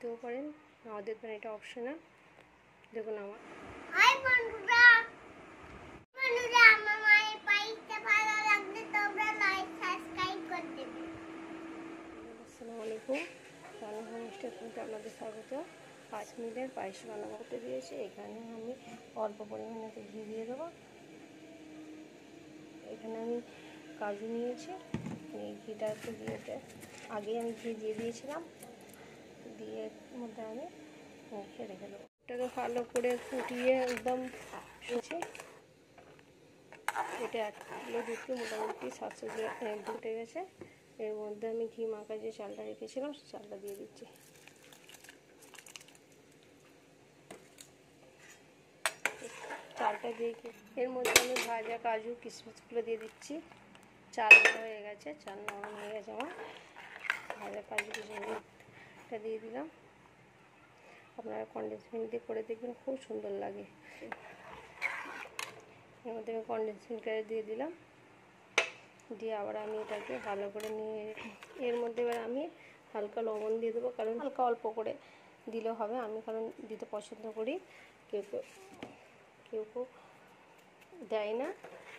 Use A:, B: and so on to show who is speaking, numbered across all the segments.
A: দিতেও পারেন, নাও দিতে পারেন, এটা অপশনাল। দেখুন আমার
B: আমার মায়ের পায়েসটা ভালো লাগলে তোমরা লাইক সাবস্ক্রাইব করে দেবে।
A: আসসালামু আলাইকুম, রান্না হোমস্টের থেকে আপনাদের স্বাগত। 5 মিনিটের পায়েস রান্না করতে দিয়েছি। এখানে আমি অল্প পরিমাণে ঘি দিয়ে দেবো। এখানে আমি কাজু নিয়েছি, এই ঘিটা একটু দিয়েতে আগে আমি ঘি দিয়ে দিয়েছিলাম, দিয়ে মধ্যে আমি মেখে রেখে দেবো। এটাকে ভালো করে ফুটিয়ে একদম শুষে এটা 1 কিলো দুধকে মোটামুটি 700 গ্রাম ফুটে গেছে। এর মধ্যে আমি ঘি মাখা যে চালটা রেখেছিলাম সে চালটা দিয়ে দিচ্ছি। চালটা দিয়ে এর মধ্যে আমি ভাজা কাজু কিশমিশগুলো দিয়ে দিচ্ছি। চাল হয়ে গেছে, চাল নরম হয়ে গেছে আমার। ভাজা কাজু কিশমিশটা দিয়ে দিলাম। আপনারা কনডেন্স মিল্ক দিয়ে করে দেখবেন, খুব সুন্দর লাগে। এর মধ্যে আমি কনডেন্স মিল্কটা দিয়ে দিলাম, দিয়ে আবার আমি এটাকে ভালো করে নিয়ে এর মধ্যে এবার আমি হালকা লবণ দিয়ে দেবো, কারণ হালকা অল্প করে দিলে হবে। আমি কারণ দিতে পছন্দ করি, কেউ কেউ দেয় না,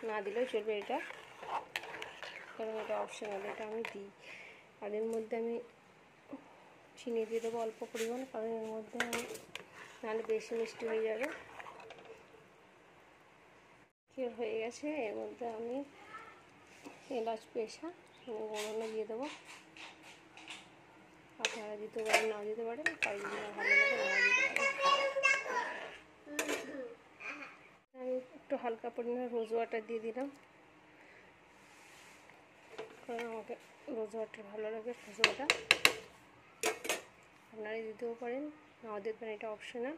A: না দিলেও চলবে এটা, কারণ এটা অপশনাল, এটা আমি দিই। আর এর মধ্যে আমি চিনি দিয়ে দেবো অল্প পরিমাণ, কারণ এর মধ্যে আমি নাহলে বেশি মিষ্টি হয়ে যাবে। কি হয়ে গেছে, এর মধ্যে আমি এলাচ পেশা গরমে দিয়ে দেবো। আপনারা দিতে পারেন, নাও দিতে পারেন, তাই যদি না ভালো লাগে নাও দিতে পারেন। আমি একটু হালকা পরিমাণে রোজ ওয়াটার দিয়ে দিলাম, কারণ আমাকে রোজ ওয়াটার ভালো লাগে। রোজ ওয়াটার আপনারা দিতেও পারেন, নাও দিতে পারেন, এটা অপশনাল।